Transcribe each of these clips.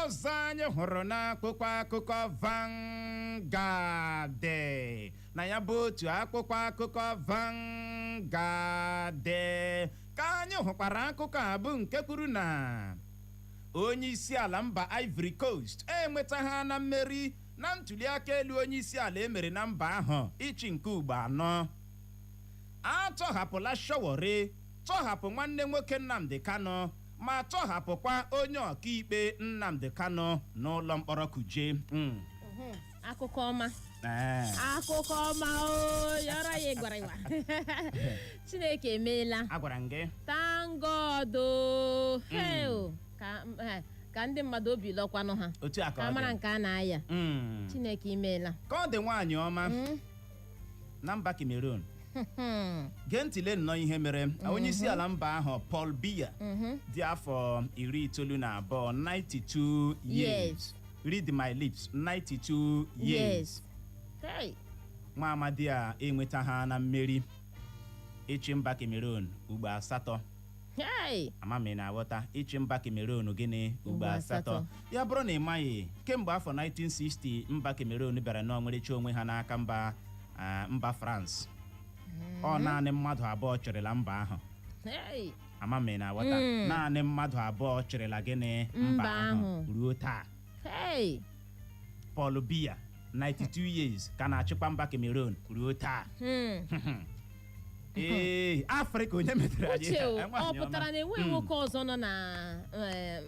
ọzọ anyị hụrụ n'akwụkwọ akụkọ Vanguard na ya bụ otu akwụkwọ akụkọ Vanguard ka anyị hụkwara akụkọ a bụ nke kwuru na onye isi ala mba Ivory Coast enwetaghị na mmeri na ntuli aka elu onye isi ala emere na mba ahụ ịchị nke ugbo anọ. Atọhapụla Sowore, tọhapụ nwanne nwoke Nnamdi Kanu ma tọhapụkwa onye ọkaikpe Nnamdi Kanu n'ụlọ mkpọrọ Kuje. Akụkọ ọma. Akụkọ ọma yọrọ ya gwara ya. Chineke emeela. Agwara m gị. Thank God. Ka ndị mmadụ obi lọkwanụ ha. Otu aka ka mara nke a na-aya. Chineke emeela. Ka ọ dị nwaanyị ọma na mba Cameroon. Gee ntị lee nnọọ ihe mere. Onye isi ala mba ahụ Paul Biya dị afọ 92 92 years. Read my lips, 92 years. Nwa amadi a enwetaghị na mmeri ịchị mba Cameroon ugbo asatọ. Amami na-aghọta ịchị mba Cameroon gịnị ugbo asatọ. Ya bụrụ na ị maghị, kemgbe afọ 1960 mba Cameroon bịara n'ọnwerechi onwe ha n'aka mba France. Ọ naanị mmadụ abụọ chịrịla mba ahụ. Amami na-aghọta naanị mmadụ abụọ chịrịla gịnị mba ahụ ruo taa. Paul Biya 92 years ka na-achịkwa mba Cameroon ruo taa. Afrịka onye metere anyị. Ọ pụtara na enweghị nwoke ọzọ nọ na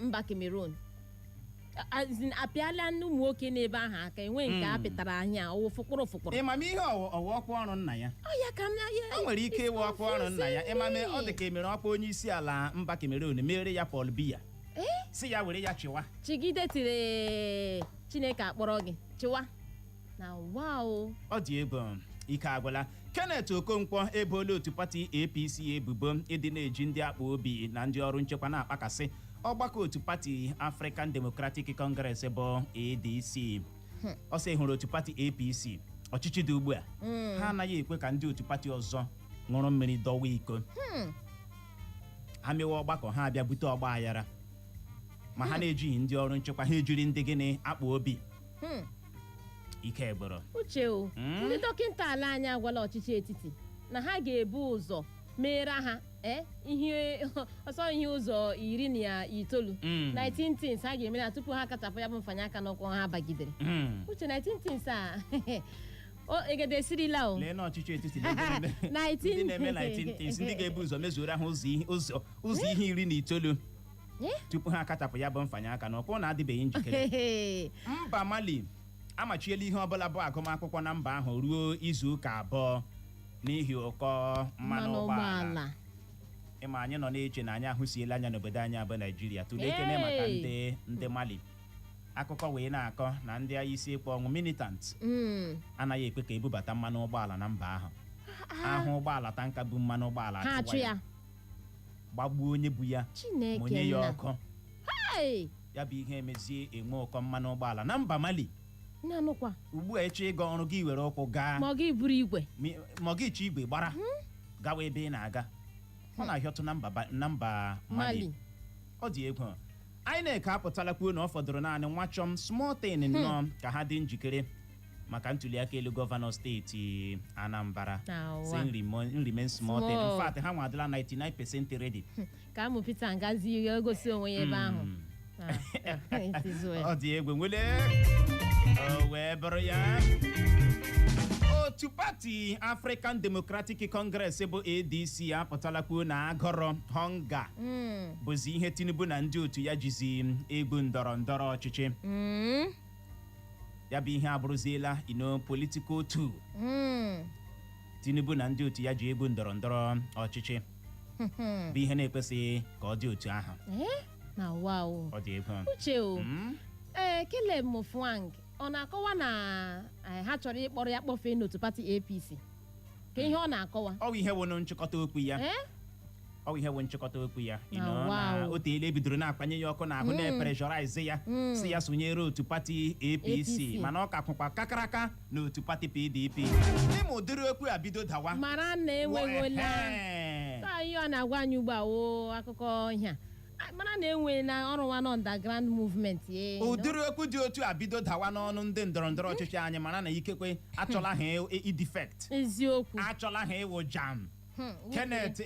mba Cameroon. Apịala ụmụ nwoke n'ebe ahụ aka enwe nke apịtara anya ọwụ fụkpụrụ. Ịmama ihe ọwụ ọkwa ọrụ nna ya. O nwere ike ịwụ ọkwa ọrụ nna ya. Ịmame ọ dị ka emere ọkwa onye isi ala mba Cameroon mere ya Paul Biya. Si ya were ya chịwa. Chigide tiri Chineke akpọrọ gị chịwa. Na wow. Ọ dị egwu ike agwụla. Kenneth Okonkwo ebola otu pati APC ebubo ịdị na-eji ndị akpa obi na ndị ọrụ nchekwa na-akpakasị ọgbakọ otu pati African Democratic Congress bụ ADC. Ọ sị hụrụ otu pati APC ọchịchị dị ugbu a ha anaghị ekwe ka ndị otu pati ọzọ ṅụrụ mmiri dọwa iko. Ha mewe ọgbakọ ha abịa bute ọgba aghara ma ha na-ejighị ndị ọrụ nchekwa, ha ejiri ndị gịnị akpa obi. Ike gboro uche ndị dọkịta ala anyị agwala ọchịchị etiti na ha ga-ebu ụzọ mere ha ihe ụzọ 19 19 things ha ga-eme na tupu ha kachapụ ya bụ mfanye aka n'ụkwụ ha bagidere. Uche 19 things a egede esirila o. Lee na ọchịchị etiti ndị na-eme 19 things ndị ga-ebu ụzọ mezuoro ha ụzọ ihe 19 tupu ha kachapụ ya bụ mfanye aka n'ụkwụ na-adịbeghị njikere. Mba Mali amachiela ihe ọbụla bụ agụmakwụkwọ na mba ahụ ruo izu ụka abụọ n'ihi ụkọ mmanụ ụgbọala. Ịma anyị nọ na-eche na anyị ahụsiela anya n'obodo anyị abụ Naijiria. Tụlee ekene maka ndị Mali. Akụkọ wee na-akọ na ndị agha isi ịkpọ ọnwụ militant anaghị ekwe ka ebubata mmanụ ụgbọala na mba ahụ. Ahụ ụgbọala tanka bụ mmanụ ụgbọala achụwa ya, gbagbuo onye bụ ya, onye ya ọkụ. Ya bụ ihe emezie enwe ụkọ mmanụ ụgbọala na mba Mali. Ugbu a eche ịga ọrụ gị were ụkwụ gaa ma ọ gị buru igwe ma ọ gị chi igwe gbara gawa ebe ị na-aga. Ọ na-ahịọtụ na mba Mali. Ọ dị egwu. INEC apụtala kwuo na ọ fọdụrụ naanị nwa chọm small thing nnọọ ka ha dị njikere maka ntuli aka elu gọvanọ steeti Anambra. Nrime small thing. In fact, ha nwadịla 99% ready. Ka amụ Peter Ngazi gosi onwe ya ebe ahụ. Ọ dị egwu nwere wee bụrụ ya. Otu pati African Democratic Congress bụ ADC apụtala kwuo na agọrọ hunger bụzi ihe Tinubu na ndị otu ya jizi egwu ndọrọ ndọrọ ọchịchị. Ya bụ ihe abụrụziela political tool. Tinubu na ndị otu ya ji egwu ndọrọ ndọrọ ọchịchị bụ ihe na-ekwesịghị ka ọ dị otu ahụ. Ọ dị egwu. Uche Caleb Mufwang ọ na-akọwa na ha chọrọ ịkpọrọ ya kpọfee n'otu pati APC ka ihe ọ na-akọwa ọ bụ ihe wụ nchịkọta okwu ya. Ọ bụ ihe wụ nchịkọta okwu ya. Na o teela ebidoro na-akpanye ya ọkụ n'ahụ na-epreshọraize ya si ya sonyere otu pati APC mana ọ ka kwụkwa kakaraka n'otu pati PDP. N'ime ụdịrị okwu a bido dawa mara na enweghị ole ihe ọ na-agwa anyị ugbu a akụkọ ihe mana na-enwe na ọrụ nwa na underground movement ụdịrị okwu dị otu a bido dawa n'ọnụ ndị ndọrọndọrọ ọchịchị anyị mana na ikekwe achọla ha idefect eziokwu achọla ha ịwụ jam Kenneth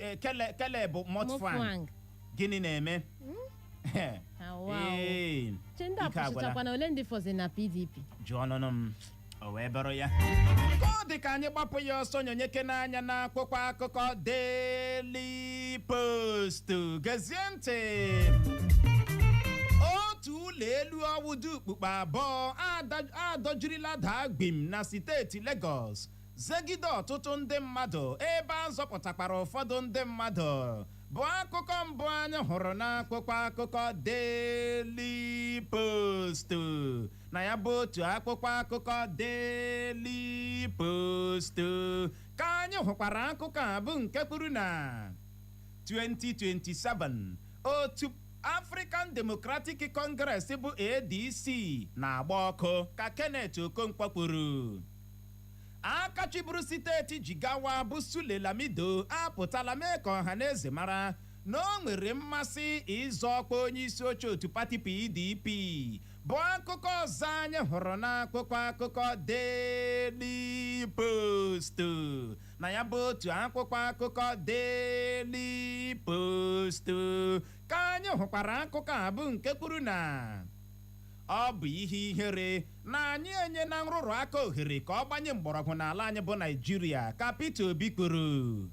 Kele bụ Motfang gịnị na-eme chende apụchachakwa na ole ndị fọzi na PDP jụọ ọnụnụ m o wee bụrụ ya ka ọ dị ka anyị gbapụ ya ọsọ nyonyeke n'anya na akwụkwọ akụkọ Daily Post gezie ntị otu ụlọ elu ọwụdụ ukpukpe abụọ adọjirila daa gbim na steeti Lagos zegide ọtụtụ ndị mmadụ ebe a zọpụtakwara ụfọdụ ndị mmadụ bụ akụkọ mbụ anyị hụrụ n'akwụkwọ akụkọ Daily Post na ya bụ otu akwụkwọ akụkọ Daily Post ka anyị hụkwara akụkọ a bụ nke kwuru na 2027 otu African Democratic Congress bụ ADC na-agba ọkụ ka Kenneth Okonkwo kwuru aka chiburu steeti Jigawa bụ Sule Lamido apụtala mee ka ọha na eze mara na o nwere mmasị ịzọ ọkwa onye isi oche otu pati PDP bụ akụkọ ọzọ anyị hụrụ n'akwụkwọ akụkọ Daily Post na ya bụ otu akwụkwọ akụkọ Daily Post ka anyị hụkwara akụkọ a bụ nke kwuru na ọ bụ ihe ihere na anyị enye na nrụrụ aka ohere ka ọ gbanye mgbọrọgwụ n'ala anyị bụ Naịjirịa ka Peter Obi kwuru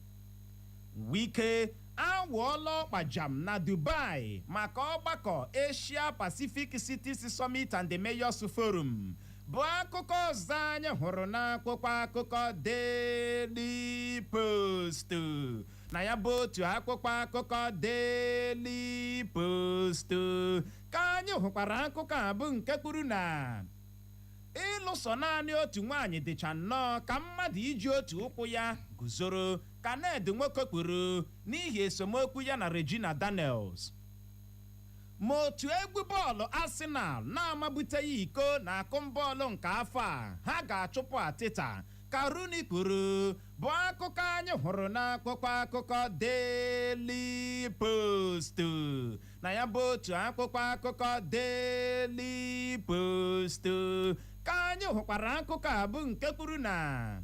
Wike awụọla ọkpa jam na Dubai maka ọgbakọ Asia Pacific Cities Summit and the Mayors Forum bụ akụkọ ọzọ anyị hụrụ n'akwụkwọ akụkọ Daily Post na ya bụ otu akwụkwọ akụkọ Daily Post ka anyị hụkwara akụkọ a bụ nke kwuru na ịlụso naanị otu nwaanyị dịcha nnọọ ka mmadụ iji otu ụkwụ ya guzoro ka Nwoke kwuru n'ihi esomokwu ya na Regina Daniels ma otu egwu bọọlụ Arsenal na-amabuteghị iko na akụmbọọlụ nke afọ a ha ga-achụpụ Ateta ka Rooney kwuru bụ akụkọ anyị hụrụ n'akwụkwọ akụkọ Daily Post na ya bụ otu akwụkwọ akụkọ Daily Post ka anyị hụkwara akụkọ a bụ nke kwuru na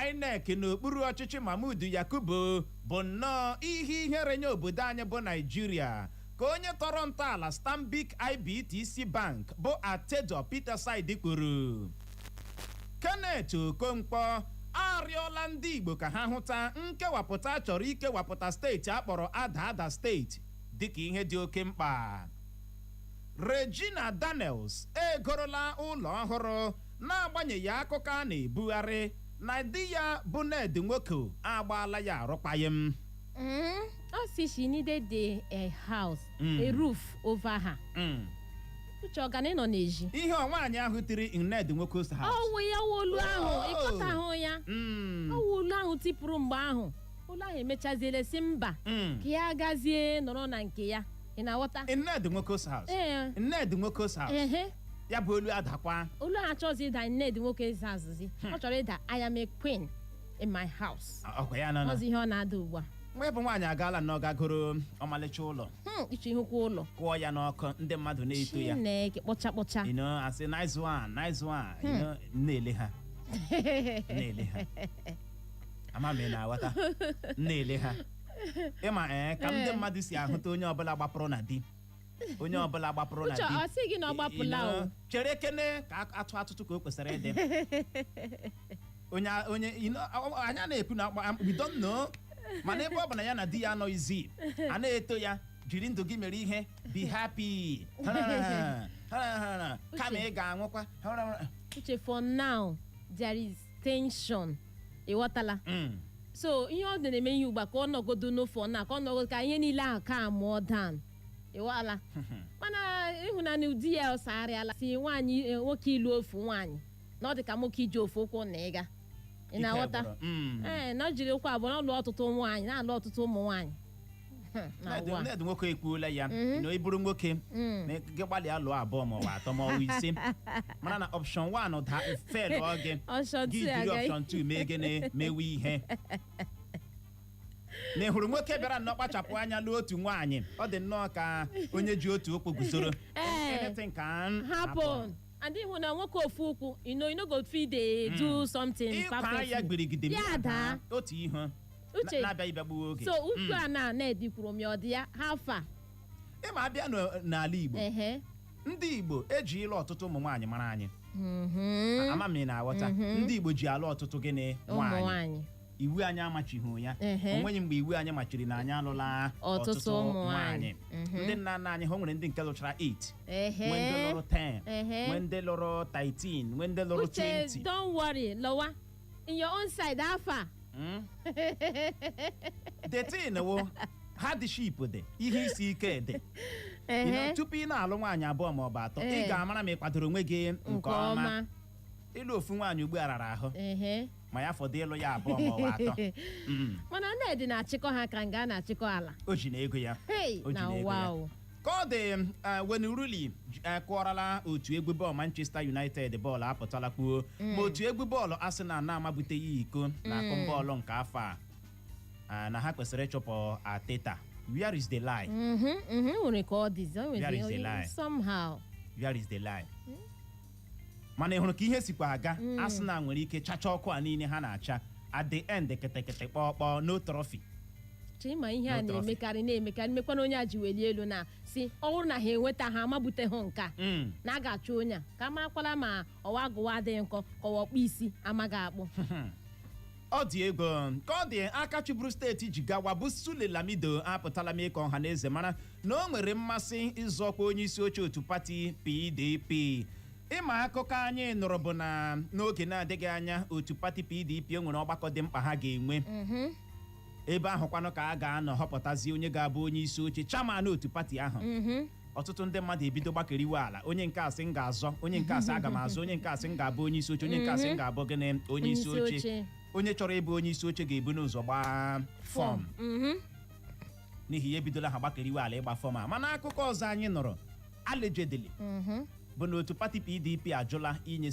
INEC n'okpuru ọchịchị Mahmood Yakubu bụ nnọọ ihe ihere nye obodo anyị bụ Naịjirịa ka onye tọrọ ntọala Stanbic IBTC Bank bụ Atedo Peterside kwuru Kenneth Okonkwo arịọla ndị Igbo ka ha hụta nkewapụta chọrọ ikewapụta steeti akpọrọ Ada steeti dịka ihe dị oke mkpa Regina Daniels egorola ụlọ ọhụrụ na-agbanyeghị akụkọ a na-ebugharị na di ya bụ Nwoke agbaala ya arụkwaghịm she needed a house, a roof over her. Uche ọgana nọ n'eji ihe nwaanyị ahụ tiri Nwoke's house ọwụ ya olu ahụ ịkọta ahụ ya ọwụ olu ahụ tipụrụ mgbe ahụ olu ahụ emechaziele si mba ka ya gazie nọrọ na nke ya ị na-aghọta Nwoke's house Nwoke's house ya bụ olu adakwa olu ahụ achọzi ịda Nwoke's house ọ chọrọ ịda I am a queen in my house ọkwa ya nọ ọzi ihe ọ na-ada ugbu a nwa bụ nwaanyị agaala na ọ gagoro ọmalịcha ụlọ iche ihukwa ụlọ kụọ ya n'ọkụ ndị mmadụ na-eto ya Chineke kpọcha asị nice one na-ele ha ama m na-aghọta na-ele ha ịma ka ndị mmadụ si ahụta onye ọbụla gbapụrụ na di onye ọbụla gbapụrụ na di ọ sị gị na ọ gbapụla o chere ekene ka atụ atụtụ ka o kwesịrị ịdị onye anya na-ekwu na we don't know mana ebe ọ bụ na ya na di ya anọghịzi a na-eto ya jiri ndụ gị mere ihe be happy kama ị ga-anwụkwa Uche for now there is tension ịghọtala so ihe ọ na-eme ihe ugbu a ka ọ nọgodo n'ofe na ka ọ nọgodo ka ihe niile ahụ ka mụọ dan ịghọtala mana ịhụnanya ụdị ya ọsagharịala si nwaanyị nwoke ilu ofu nwaanyị na ọ dị ka nwoke iji ofu ụkwụ na ịga ị na-aghọta na ọ jiri ụkwụ abụọ na ọlụ ọtụtụ nwaanyị na-alụ ọtụtụ ụmụ nwaanyị Nwoke ekwuola ya na ịbụrụ nwoke na gị gbalịa lụọ abụọ ma ọ bụ atọ ma ọ bụ ise mana na option 1 da fel gị jiri option 2 mee gịnị mewe ihe na hụrụ nwoke bịara nnọọ kpachapụ anya n'otu nwaanyị ọ dị nnọọ ka onye ji otu okpo gusoro anything can happen. And then when I walk off, you know go feed they do something perfect. Yeah, da. Otu ihe. Na-abịa ịbịagbu oge. So ukwu na na-edi kwuru m ọ dị ya how far? Ịma abịa n'ala Igbo. Ndị Igbo eji ịlụ ọtụtụ ụmụ nwaanyị mara anyị. Ama m na-aghọta. Ndị Igbo ji alụ ọtụtụ gịnị nwaanyị. Iwu anyị amachighị ya. Onweghị mgbe iwu anyị machiri na anyị alụla ọtụtụ ụmụ nwaanyị. Ndị nna nna anyị ha nwere ndị nke lụchara 8. Nwee ndị lụrụ 10. Nwee ndị lụrụ 13. Nwee ndị lụrụ 20. Don't worry, Lowa. In your own side, Alpha. The thing wo ha dị ship dị ihe isi ike dị. Tupu ị na-alụ nwaanyị abụọ ma ọ bụ atọ ị ga-amara ma ị kwadoro onwe gị nke ọma. Ịlụ ofu nwaanyị ugbu a rara ahụ ma ya fọdụ ịlụ ya abụọ ma ọ bụ atọ. Mana Nnedi na-achịkọ ha ka nga na-achịkọ ala. O ji na ego ya. Ka ọ dị Wayne Rooney kụọrala otu egwu bọọlụ Manchester United bọọlụ apụtala kwuo ma otu egwu bọọlụ Arsenal na-amabuteghị iko na akụ bọọlụ nke afọ a na ha kwesịrị ịchụpụ Ateta. Where is the lie? Nwere ka ọ dị Where is the lie? Somehow. Where is the lie? Mana ị hụrụ ka ihe sikwa aga Arsenal nwere ike chacha ọkụ a niile ha na-acha at the end ketekete kpọkpọ no trophy. Chima ihe a na-emekarị mekwana onye a ji weli elu na si ọ bụrụ na ha enweta ha amabuteghị nka na a ga-achụ onye a ka marakwala ma ọwa agụwa adịghị nkọ ka ọwa ọkpụ isi amaghị akpụ. Ọ dị ego ka ọ dị aka chịburu steeti ji gawa bụ Sule Lamido apụtala m ịkọ ọha na eze mara na o nwere mmasị ịzọkwa onye isi oche otu pati PDP. Ịma akụkọ anyị nụrụ bụ na n'oge na-adịghị anya otu pati PDP nwere ọgbakọ dị mkpa ha ga-enwe ebe ahụkwanụ ka a ga-anọ họpụtazi onye ga-abụ onye isi oche chairman otu pati ahụ. Ọtụtụ ndị mmadụ ebido gbakeriwe ala onye nke asị m ga-azọ onye nke asị aga m azọ onye nke asị m ga-abụ onye isi oche onye nke asị m ga-abụ gịnị onye isi oche. Onye chọrọ ịbụ onye isi oche ga-ebu n'ụzọ gbaa fọm n'ihi ya ebidola ha gbakeriwe ala ịgba fọm a. Mana akụkọ ọzọ anyị nụrụ allegedly bụ na otu pati PDP ajụla inye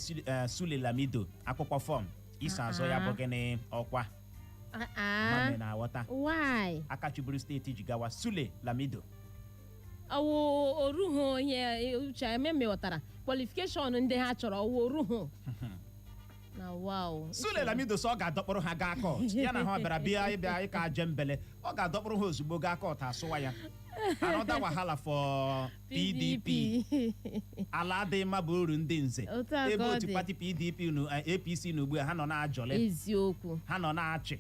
Sule Lamido akwụkwọ fọm iso azọ ya bụ gịnị ọkwa. Mame na-aghọta aka chịburu steeti ji gawa Sule Lamido. Oruhu ihe uche ememewọtara kwalifikeshọn ndị ha chọrọ oruhu. Sule Lamido so ọ ga-adọkpụrụ ha gaa kọt ya na ha bịara bịa ịka aje mbele ọ ga-adọkpụrụ ha ozugbo gaa kọt asụwa ya. Another wahala for PDP. Ala adịghị mma bụ uru ndị nze ebe otu pati PDP na APC na ugbu a ha nọ na-ajọle eziokwu ha nọ na-achị.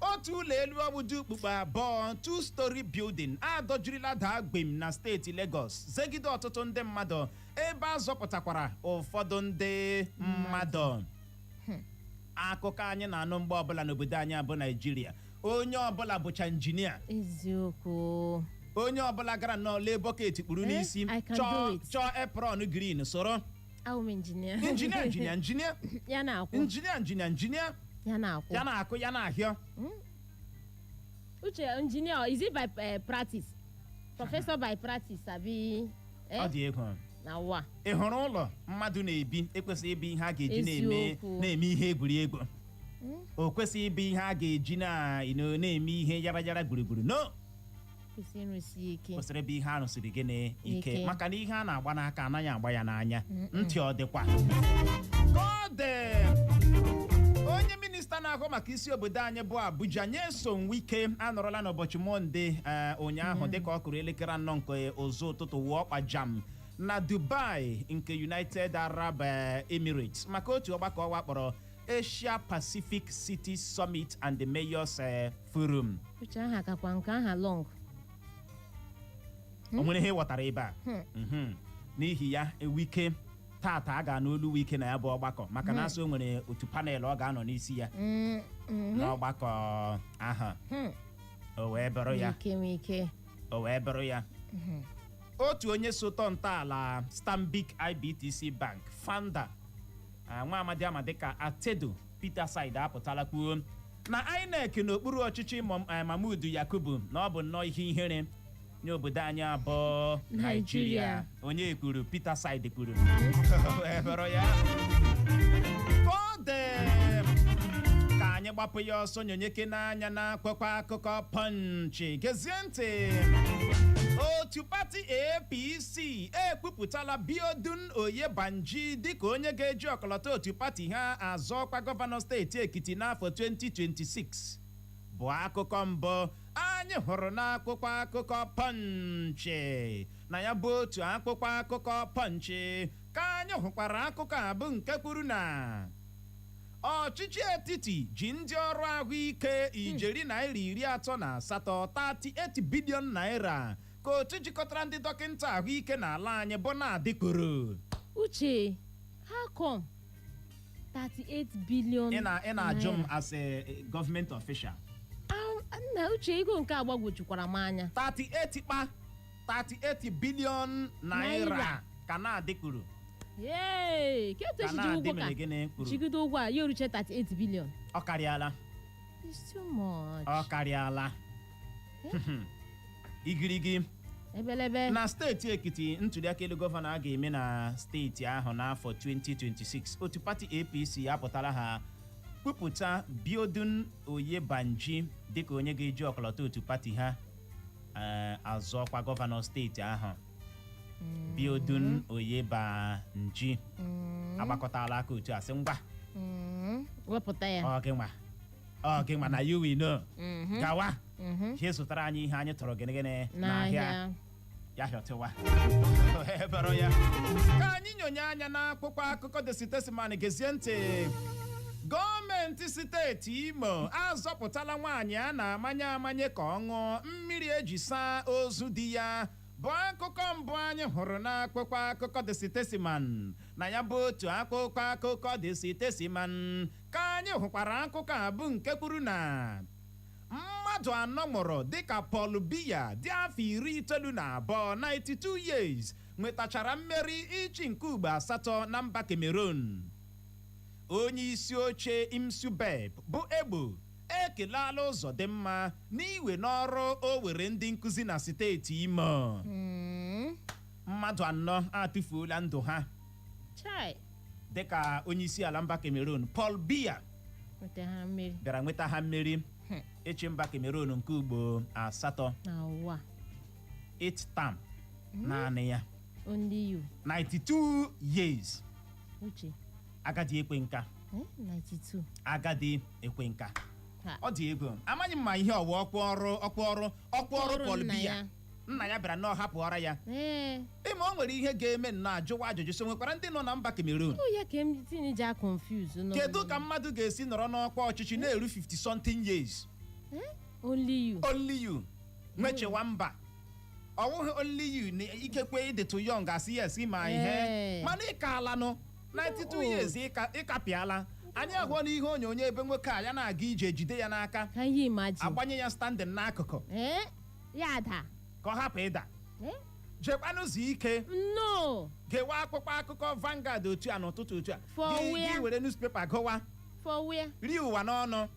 Otu ụlọ elu ọbụdu ukpukpe abụọ 2-story building adọjirila daa gbem na steeti Lagos zegide ọtụtụ ndị mmadụ ebe a zọpụtakwara ụfọdụ ndị mmadụ. Akụkọ anyị na-anụ mgbe ọbụla n'obodo anyị abụ Naijiria onye ọbụla bụcha injinia. Eziokwu. Onye ọbụla gara n'ọla bọket kpuru n'isi chọọ apron green soro. Injinia. Ya na-akwụ. Injinia. Ya na-akụ ya na-ahịọ. Uche engineer is it by practice? Professor by practice abi? Ọ dị ego. Na wa. Ị hụrụ ụlọ mmadụ na-ebi ekwesịghị ịbụ ihe a ga-eji na-eme ihe egwuregwu. O kwesịghị ịbụ ihe a ga-eji na-eme ihe yara gburugburu. No. Kwesịrị ịbụ ihe a rụsiri gị n'ike maka na ihe a na-agba n'aka anaghị agba ya n'anya. Ntị ọ dịkwa. Onye minista na-ahụ maka isi obodo anyị bụ Abuja Nyesom Wike anọrọla n'ụbọchị Mọnde ụnyaahụ dịka ọ kụrụ elekere 4 nke ụzọ ụtụtụ wụọ ọkpa jam na Dubai nke United Arab Emirates maka otu ọgbakọ ọwa kpọrọ Asia Pacific City Summit and the Mayors Forum. Uche aha kakwa nke aha long. O nwere ihe ghọtara ebe a. N'ihi ya Wike tata a ga n'olu Wike na ya bụ ọgbakọ maka na asị o nwere otu panel ọ ga-anọ n'isi ya n'ọgbakọ ahụ. O wee bụrụ ya otu onye soto ntọala Stanbic IBTC Bank founder nwa amadi ka Atedo Peter Side apụtala kwuo na INEC n'okpuru ọchịchị Mahmood Yakubu na ọ bụ nnọọ ihe ihere nye obodo anyị abụọ Nigeria. Onye kwuru Peter Side kwuru ebere ya ka anyị gbapụ ya ọsọ nyonyeke n'anya na akwụkwọ akụkọ Punch. Gezie ntị. Otu pati APC ekwupụtala Biodun Oyebanji dịka onye ga-eji ọkọlọtọ otu pati ha azọ ọkwa gọvanọ steeti Ekiti n'afọ 2026. Bụ akụkọ mbụ anyị hụrụ n'akwụkwọ akụkọ Punch. Na ya bụ otu akwụkwọ akụkọ Punch ka anyị hụkwara akụkọ a bụ nke kwuru na ọchịchị etiti ji ndị ọrụ ahụike ijeri naira 38 38 bilion naira ka otu jikọtara ndị dọkịta ahụike n'ala anyị bụ na-adịkoro. Uche, how come 38 billion? Ị na-ajụ m as a government official. Nna Uche, ego nke agbagwojukwara m anya. 38 bilion naira ka na-adịkoro. Yee, ka etu echiji ụgwọ ka chigide ụgwọ a ya oruche 38 billion. Ọ karịala. It's too much. Ọ karịala. Igirigi. Ebelebe. Na steeti Ekiti, ntụliaka elu gọvanọ a ga-eme na steeti ahụ n'afọ 2026. Otu pati APC apụtala ha kwupụta Biodun Oyebanji dịka onye ga-eji ọkọlọtọ otu pati ha azọkwa gọvanọ steeti ahụ. Biodun Oyebanji agbakọtala aka otu asị ngwa wepụta ya. Ọ gị nwa na you will know. Gawa ihe zụtara anyị ihe anyị tọrọ gịnịgịnị n'ahịa ya hịọtịwa ebero ya. Ka anyị nyonye anya n'akwụkwọ akụkọ The Statesman. Gezie ntị. Gọọmenti steeti Imo azọpụtala nwaanyị a na-amanye ka ọ ṅụọ mmiri eji saa ozu di ya. Bụ akụkọ mbụ anyị hụrụ n'akwụkwọ akụkọ The Statesman. Na ya bụ otu akwụkwọ akụkọ The Statesman ka anyị hụkwara akụkọ a bụ nke kwuru na mmadụ 4 nwụrụ dịka Paul Biya dị afọ 92 92 years nwetachara mmeri ịchị nke ugbo 8 na mba Cameroon. Onye isi oche Imsubeb bụ Egbo ekelala ụzọ dị mma n'iwe n'ọrụ o were ndị nkụzi na steeti Imo. Mmadụ 4 atụfuola ndụ ha dịka onye isi ala mba Cameroon Paul Biya bịara nweta ha mmeri echi mba Cameroon nke ugbo 8 8 term naanị ya 92 years. Agadi ekwe nka. 92. Agadi ekwe nka. Ọ dị ego. Amaghị m ma ihe ọwa ọkwa ọrụ Paul Biya. Nna ya bịara na hapụ ọra ya. Ịma o nwere ihe ga-eme na ajụwa ajụjụ so nwekwara ndị nọ na mba Cameroon. Ya ka m tinye ja confuse no. Kedu ka mmadụ ga-esi nọrọ n'ọkwa ọchịchị na-eru 50 something years? Only you. Nwechewa mba. Ọwụghị only you na ikekwe ịdịtụ young asị yes ma ihe. Mana ị ka ala nọ 92 years ịkapịala. Anyị ahụọ n'ihe onyonyo ebe nwoke a ya na-aga ije jide ya n'aka. Agbanye ya standing n'akụkụ. Ya da. Ka ọ hapụ ịda. Jekwanụzụ ike. No. Gewa akpụkpọ akụkọ Vanguard otu a n'ụtụtụ otu a. Gị were newspaper gụwa. For where? Ri ụwa n'ọnụ.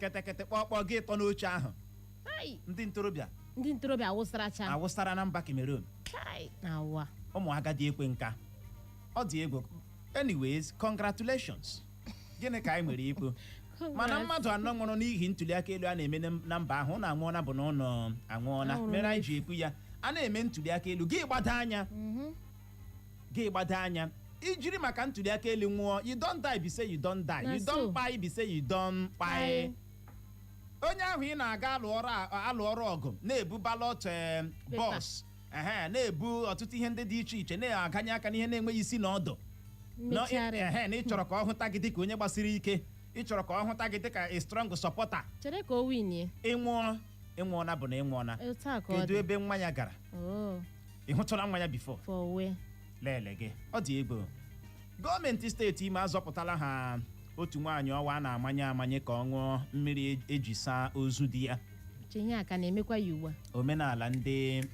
Ketekete kpọkpọ gị tọ n'oche ahụ. Ndị ntorobịa awụsara na mba Cameroon. Ụmụ agadi ekwe nka. Ọ dị egwu. Anyways, congratulations. Gịnị ka anyị nwere ikwu? Mana mmadụ 4 nwụrụ n'ihi ntụliaka elu a na-eme na mba ahụ na anwụọna bụ na ụlọ anwụọna. Mere anyị ji ekwu ya a na-eme ntụliaka elu gị gbada anya ijiri maka ntụliaka elu nwụọ. You don't die be say you don't die. You don't kpai be say you don't kpai. Onye ahụ ị na-aga alụ ọrụ ọgụ na-ebu ballot box na-ebu ọtụtụ ihe ndị dị iche iche na-aganye aka n'ihe na-enweghị isi na ọdụ na ị chọrọ ka ọ hụta gị dịka onye gbasiri ike. Ị chọrọ ka ọ hụta gị dịka a strong supporter. Chere ka o win. Ịnwụọna bụ na ịnwụọna. Kedu ebe nwa ya gara? Ị hụtụla nwa ya before? Lele gị. Ọ dị egwu. Gọọmenti steeti Imo azọpụtala ha otu nwaanyị ọwa a na-amanye ka ọ ṅụọ mmiri eji saa ozu di ya. Ihe a ka na-emekwa ya ugbu a. Omenala ndị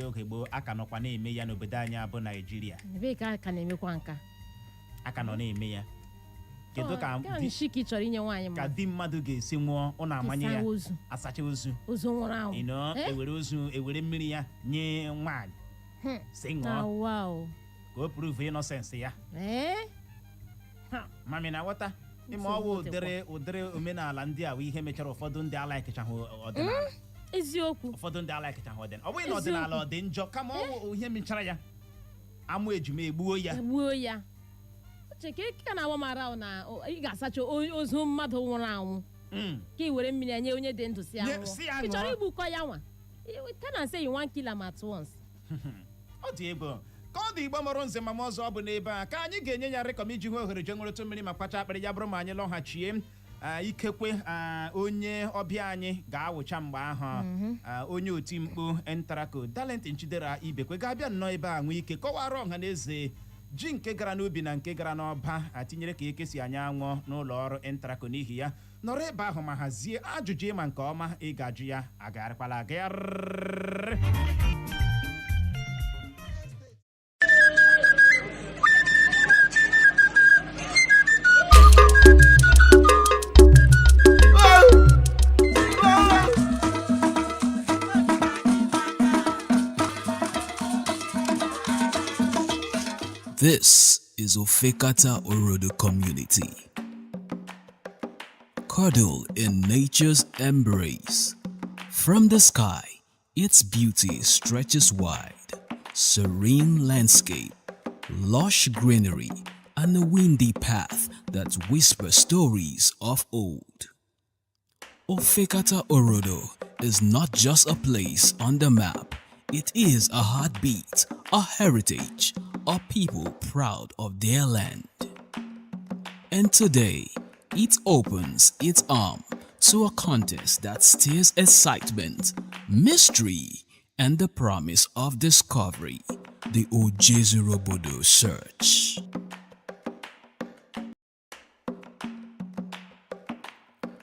oge gboo aka nọkwa na-eme ya n'obodo anyị abụ Naịjirịa. Ebe ka aka na-emekwa nka. Aka nọ na-eme ya. Kedu ka nshiki chọrọ inye nwaanyị ka di mmadụ ga-esi nwụọ ọ na-amanye ya asacha ozu nwụrụ anwụ. Ewere mmiri ya nye nwaanyị si ṅụọ ka o prove innocence ya. Mami na wọta ịma ọwụ ụdịrị omenala ndị a bụ ihe mechara ụfọdụ ndị alaịkịchahụ ọdịnala. Eziokwu. Ụfọdụ ndị alaịkịchahụ ọdịnala. Ọ bụghị na ọdịnala ọ dị njọ kama ọwụ ihe mechara ya amụ ejima egbuo ya. Uche ka na-awa mara na ị ga-asacha ozu mmadụ nwụrụ anwụ ka ị were mmiri nye onye dị ndụ si anwụ. Ị chọrọ igbukọ ya nwa? Tell and say you want kill am at once. Ọ dị ego ka ọ dị Igbo mụrụ nze ma ọzọ ọ bụ n'ebe a ka anyị ga-enye ya rịkọm iji hụ ohere jengwụrịta mmiri ma kpacha akpịrị ya bụrụ ma anyị lọghachie ikekwe onye ọbịa anyị ga-awụcha mgbe ahụ onye otimkpu ENTRACO Darlington Chidera Ibekwe ga-abịa nnọọ ebe a nwee ike kọwara ọha na eze ji nke gara n'ubi na nke gara n'ọba atinyere ka eke si anya aṅụ n'ụlọ ọrụ ENTRACO n'ihi ya nọrọ ebe ahụ ma hazie ajụjụ ịma nke ọma ị ga-ajụ ya agagharịkwala agagharị. This is Ofekata Orodo community. Cuddle in nature's embrace. From the sky, its beauty stretches wide. Serene landscape, lush greenery, and a windy path that whispers stories of old. Ofekata Orodo is not just a place on the map. It is a heartbeat, a heritage, a people proud of their land. And today, it opens its arm to a contest that stirs excitement, mystery, and the promise of discovery, the Ojezurobodo search.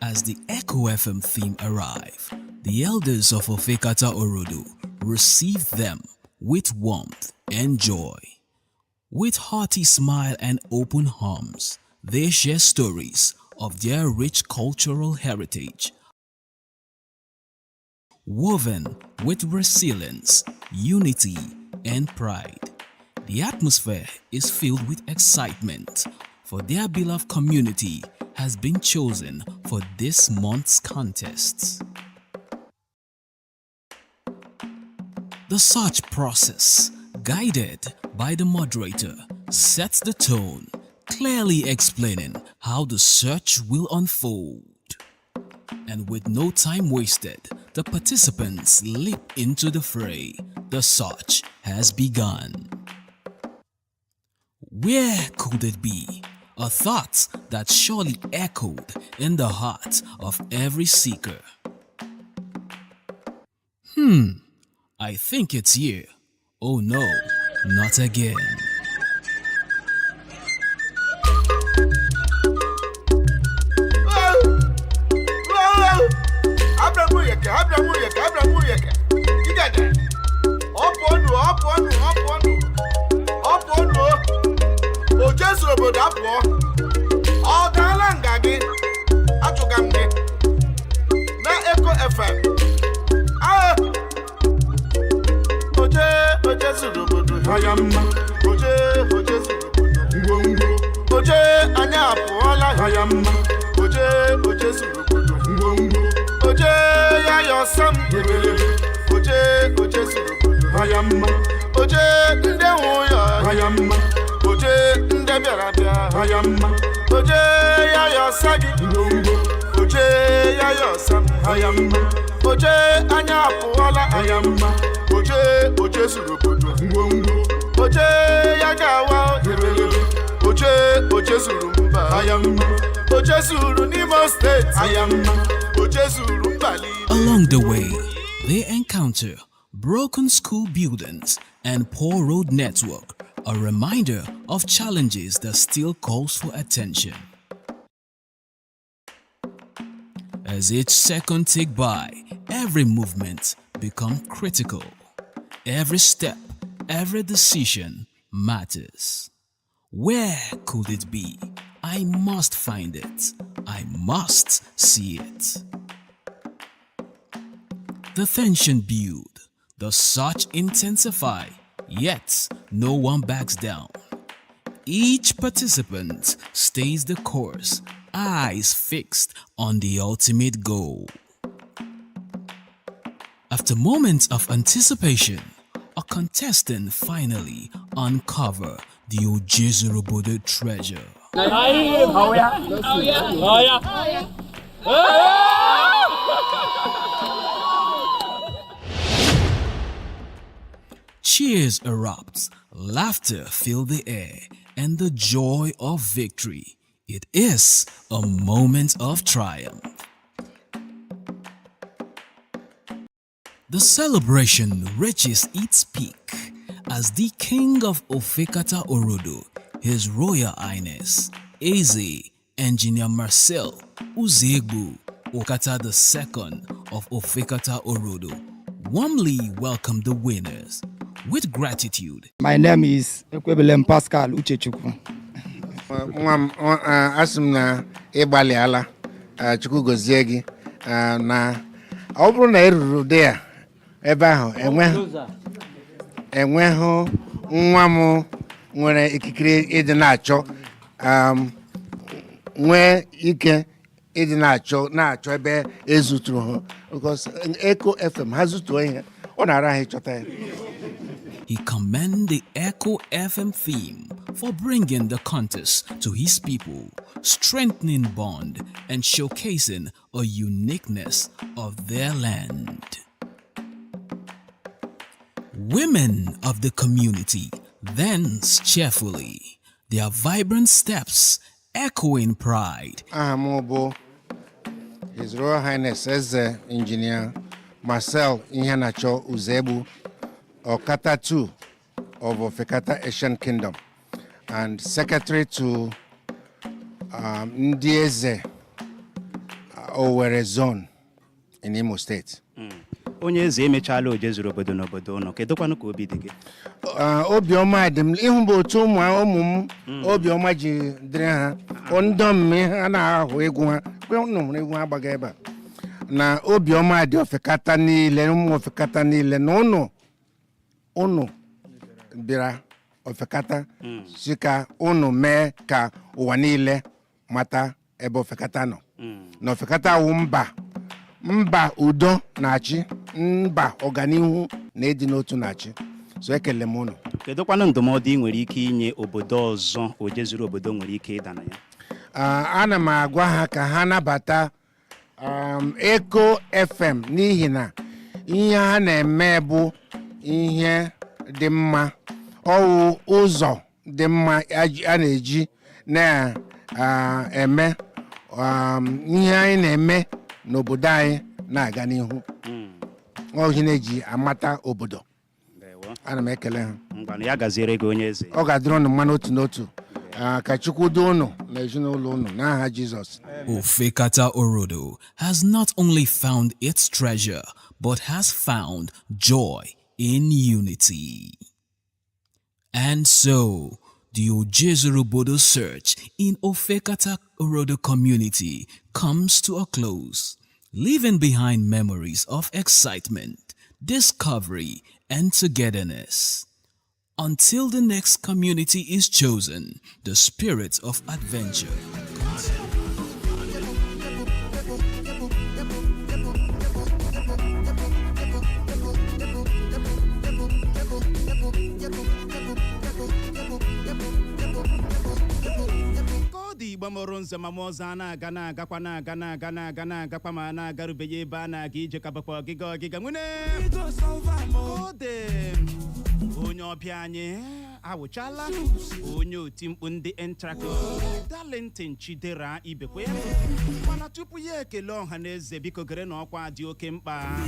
As the Echo FM theme arrive, the elders of Ofekata Orodo receive them with warmth and joy. With hearty smile and open arms, they share stories of their rich cultural heritage, woven with resilience, unity, and pride. The atmosphere is filled with excitement, for their beloved community has been chosen for this month's contests. The search process, guided by the moderator, sets the tone, clearly explaining how the search will unfold. And with no time wasted, the participants leap into the fray. The search has begun. Where could it be? A thought that surely echoed in the heart of every seeker. I think it's here. Oh no, not again. Obodo apụọ ọ gaala nga gị achụga m gị na Echo FM oje zuru obodo ya mma oje zuru obodo ngwongwo oje anya apụọla ya mma oje zuru obodo ngwongwo oje ya yọsam ebelebe oje zuru obodo ya mma oje ndị nwụ ya mma oje ndị bịara bịa ya mma oje ya yọsa gị ngwongwo oje ya yọsa ya mma oje anya apụọla ya mma oje zuru obodo ngwongwo oje ya gawa ebelebe oje zuru mba ya mma oje zuru n'Imo steeti ya mma oje zuru mba niile. Along the way, they encounter broken school buildings and poor road network, a reminder of challenges that still calls for attention. As each second ticks by, every movement becomes critical. Every step, every decision matters. Where could it be? I must find it. I must see it. The tension builds, the search intensifies, yet no one backs down. Each participant stays the course, eyes fixed on the ultimate goal. After moments of anticipation, a contestant finally uncovered the Ojezurobodo treasure. Cheers erupts, laughter fills the air, and the joy of victory. It is a moment of triumph. The celebration reaches its peak as the King of Ofekata Orodo, His Royal Highness, Eze Engineer Marcel Uziegbu Okata II of Ofekata Orodo, warmly welcomed the winners. With gratitude. My name is Ekwebelem Pascal Uchechukwu. Asị m na ịgbalị ala Chukwu gozie gị na ọ bụrụ na eruru dị ya ebe ahụ enweghị nwa m nwere ikikere ịdị na-achọ nwee ike ịdị na-achọ ebe ezuturu ha because Echo FM ha zutuo ihe ọ na-ara ha ịchọta ya. He commended the Echo FM theme for bringing the contest to his people, strengthening bond and showcasing a uniqueness of their land. Women of the community dance cheerfully, their vibrant steps echoing pride. His Royal Highness Eze Engineer Marcel Ihanacho Uzebu Okata II of Ofekata Asian Kingdom and Secretary to Ndieze Owerri Zone in Imo State. Onye eze emechala Ojezurobodo n'obodo ụnọ kedụkwanụ ka obi dị gị? Obiọma dị m ịhụ bụ otu ụmụ m obiọma ji dịrị ha ndọ mme ha na-ahụ egwu ha hụrụ egwu ha gbaga ebe a na obiọma dị Ofekata niile ụmụ Ofekata niile na unu bịara Ofekata si ka unu mee ka ụwa niile mata ebe Ofekata nọ na Ofekata wụ mba udo na-achị mba ọganihu na ịdị n'otu na-achị so ekele m unu. Kedụkwanụ ndụmọdụ ị nwere ike inye obodo ọzọ Ojezurobodo nwere ike ịda na ya? Ana m agwa ha ka ha nabata Echo FM n'ihi na ihe ha na-eme bụ ihe dị mma ọwụ ụzọ dị mma a na-eji na-eme ihe anyị na-eme n'obodo anyị na-aga n'ihu ọhị na-eji amata obodo. Ana m ekele ha. Ya gaziere gị onye eze. Ọ ga-adịrị unu mma n'otu n'otu ka Chukwu duo unu na ezinụlọ unu n'aha Jizọs. Ofekata Orodo has not only found its treasure but has found joy in unity. And so, the Ojezurobodo search in Ofekata Orodo community comes to a close, leaving behind memories of excitement, discovery, and togetherness. Until the next community is chosen, the spirit of adventure continues. Mụrụ nze ma mụọza na-aga na-agakwa na-aga na-aga na-aga na-agakwa ma na-agarubeghị ebe a na-aga ije kabakwa ọgịga nwune ode onye ọbịa anyị awụchala onye otimkpu ndị ENTRACO Darlington Chidera ibekwe mana tupu ya ekele ọha na eze biko gere na ọkwa dị oke mkpa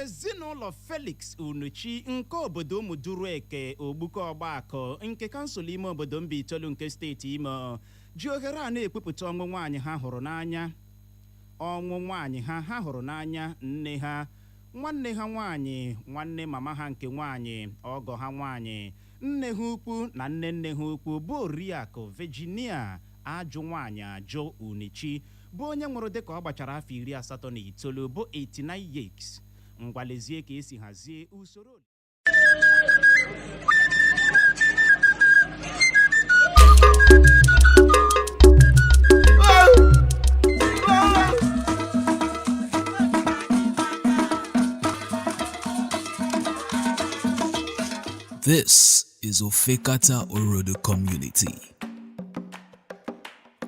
ezinụlọ Felix Unuchi nke obodo Ụmụduru Eke Ogbuko Ọgbakọ nke kansụl ime obodo Mbaitolu nke steeti Imo ji ohere a na-ekpepụta ọnwụ nwaanyị ha hụrụ n'anya nne ha nwanne ha nwaanyị nwanne mama ha nke nwaanyị ọgọ ha nwaanyị nne ha ukwu na nne ha ukwu bụ Oriakụ Virginia Ajụ nwaanyị Ajụ Unuchi bụ onye nwụrụ dịka ọ gbachara afọ 89 bụ 89 years. Ngwalezie ka esi hazie usoro This is Ofekata Orodo community.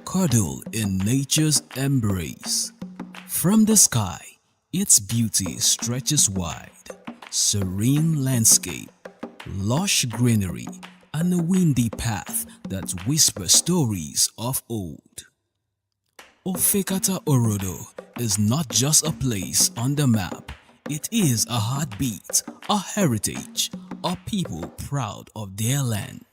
Cuddle in nature's embrace. From the sky, its beauty stretches wide. Serene landscape, lush greenery, and a windy path that whispers stories of old. Ofekata Orodo is not just a place on the map. It is a heartbeat, a heritage, a people proud of their land.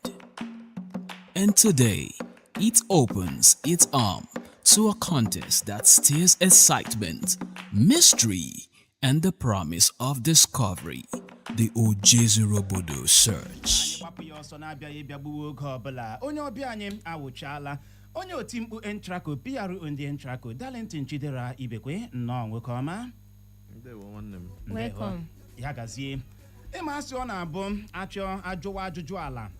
And today, it opens its arm to a contest that stirs excitement, mystery, and the promise of discovery. The Ojezurobodo search. Onye ọbịa anyị awụchaala onye otimkpu ENTRACO PRO ndị ENTRACO Darlington Chidera Ibekwe nnọọ nwoke ọma. Welcome. Ya gazie ịma asị ọ na-abụ ajụwa ajụjụ ala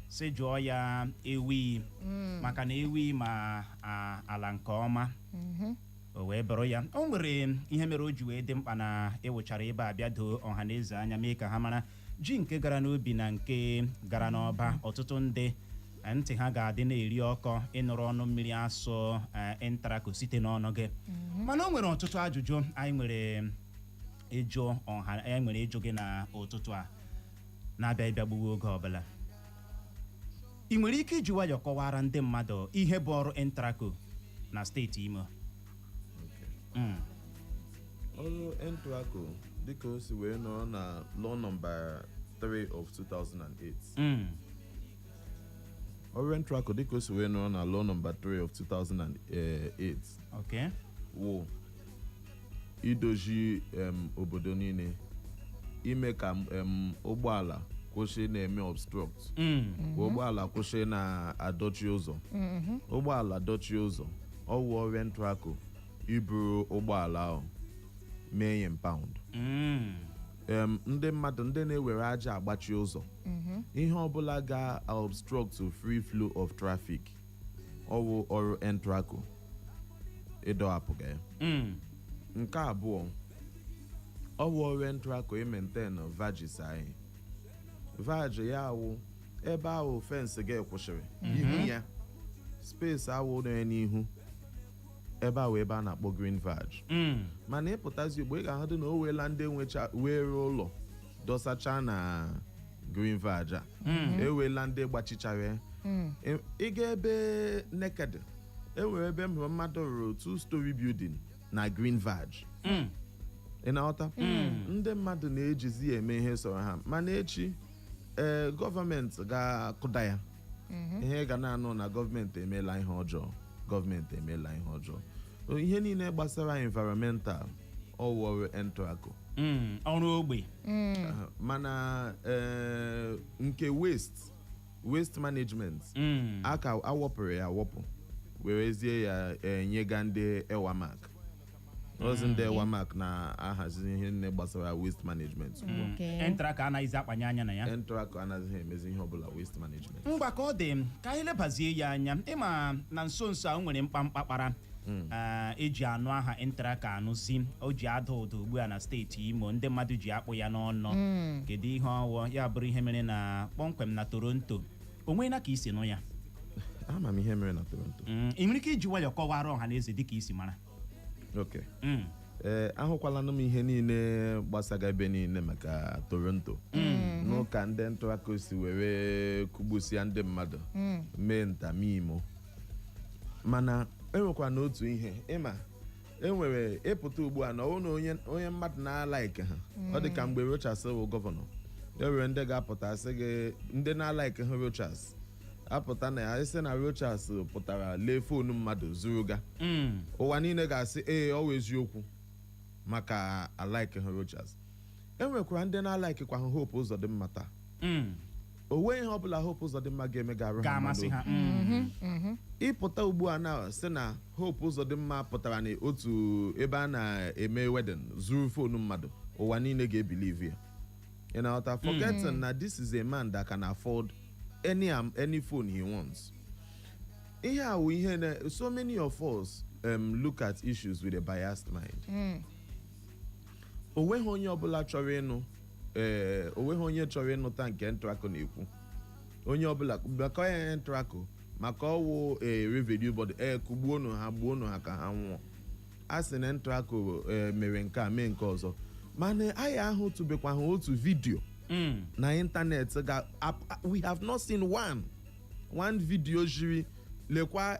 si jụọ ya ewi maka na ewi ma ala nke ọma o wee bụrụ ya o nwere ihe mere o ji wee dị mkpa na ewuchara ebe a bịa doo ọha na eze anya mee ka ha mara ji nke gara n'obi na nke gara n'ọba ọtụtụ ndị ntị ha ga-adị na-eri ọkọ ịnụrụ ọnụ mmiri asụ ENTRACO site n'ọnụ gị mana o nwere ọtụtụ ajụjụ anyị nwere ịjụ gị na ụtụtụ a na-abịa ịbịagbuwe oge ọbụla. Ị nwere ike iji nwayọọ kọwara ndị mmadụ ihe bụ ọrụ ENTRACO na steeti Imo? Ọrụ ENTRACO dịka o si wee nọrọ na law number 3 of 2008. Ọrụ ENTRACO dịka o si wee nọrọ na law number 3 of 2008. Okay. Wụ idozi obodo niile ime ka ụgbọala kwụsị na-eme obstruct, ụgbọala kwụsị na-adọchi ụzọ, ụgbọala dọchie ụzọ, ọwụ ọrụ ENTRACO iburu ụgbọala ahụ mee impound. Ndị mmadụ ndị na-ewere aja agbachi ụzọ ihe ọbụla ga-obstruct free flow of traffic ọwụ ọrụ ENTRACO ịdọhapụga ya. Nke abụọ ọwụ ọrụ ENTRACO maintain vagis anyị. Vag ya awụ ebe ahụ fensị ga-ekwụsịrị ihu ya space awụ nọ n'ihu ebe ahụ ebe a na-akpọ green vag. Mana ịpụtazi ugbo ị ga-ahụ dị na o weela ndị were ụlọ dọsacha na green vag a ewela ndị gbachichara ị ga ebe naked enwere ebe mmadụ rụrụ 2-story building na green vag. Ị na-aghọta ndị mmadụ na-ejizi eme ihe sọrọ ha mana echi gọọmenti ga-akụda ya ihe ga na-anụ na gọọmenti emeela ihe ọjọọ, gọọmenti emeela ihe ọjọọ. Ihe niile gbasara environmental ọrụ ENTRACO ọrụ ogbe mana nke waste management aka awọpụrụ ya awọpụ werezie ya nyega ndị EWAMAC. Ozi ndị EWAMAC na-ahazi ihe niile gbasara waste management. ENTRACO anaghịzi akpanye anya na ya. ENTRACO anaghịzi emezi ihe ọbụla waste management. Mgbakọ ọ dị ka anyị lebazie ya anya ịma na nso nso a nwere mkpamkpa kpara eji anụ aha ENTRACO anụzi o ji ada ụda ugbu a na steeti Imo ndị mmadụ ji akpụ ya n'ọnụ. Kedu ihe ọwụ ya bụrụ ihe mere na kpọmkwem na Toronto onwe na ka isi nụ ya? Ama m ihe mere na Toronto. Ị nwere ike iji nwayọọ kọwara ọha na eze dịka isi mara? Okay. Ahụkwala m ihe niile gbasaga ebe niile maka Toronto n'ụka ndị ENTRACO si were kugbusia ndị mmadụ mee ntamimo. Mana enwekwa n'otu ihe ịma enwere ịpụta ugbu a na onye mmadụ na-alaike ha ọ dị ka mgbe Rochas wụ gọvanọ enwere ndị ga-apụta sị gị ndị na-alaike ha Rochas apụta na ya isi na Rochas pụtara lee foonu mmadụ zuru ga ụwa niile ga-asị ọ wụ eziokwu maka alaike ha Rochas. Enwekwara ndị na-alaikekwa ha Hope Uzodimma taa onwe ihe ọbụla Hope Uzodimma ga-eme ga-arụ ha mmadụ ịpụta ugbu a na sị na Hope Uzodimma pụtara na otu ebe a na-eme wedding zuru foonu mmadụ ụwa niile ga-ebilive ya. You know, forgetting that this is a man that can afford any phone he wants. So many of us look at issues with a biased mind. Onwe onye ọbụla chọrọ ịnụ onweghị onye chọrọ ịnụta nke ENTRACO na-ekwu. Onye ọbụla maka ya ENTRACO maka ọwụ revenue body kugbuonu ha ka ha nwụọ. A sị na ENTRACO mere nke a mee nke ọzọ mana anyị ahụtụbekwa ha otu vidio na ịntanetị we have not seen one video jiri lekwa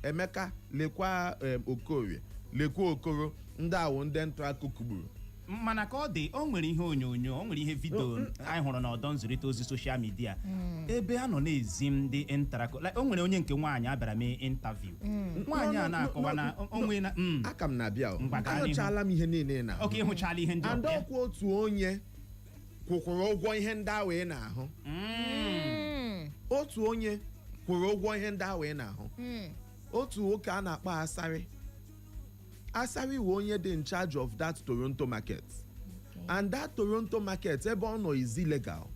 Emeka lekwa Okorie lekwa Okoro ndị awụ ndị ENTRACO kugburu. Mana ka ọ dị o nwere ihe onyonyo o nwere ihe vidio anyị hụrụ n'ọdọ nzirịta ozi soshal midia ebe a nọ na-ezi ndị ENTRACO o nwere onye nke nwaanyị abịara mee interview nwaanyị a na-akọwa na onwe na aka m na-abịa ahụchala m ihe niile na oke ịhụchala ihe ndị and ọkwa otu onye kwụkwụrụ ụgwọ ihe ndị ahụ ị na-ahụ otu onye kwụrụ ụgwọ ihe ndị ahụ ị na-ahụ otu nwoke a na-akpọ Asari wụ onye dị in charge of that Toronto market and that Toronto market ebe ọ nọ is illegal.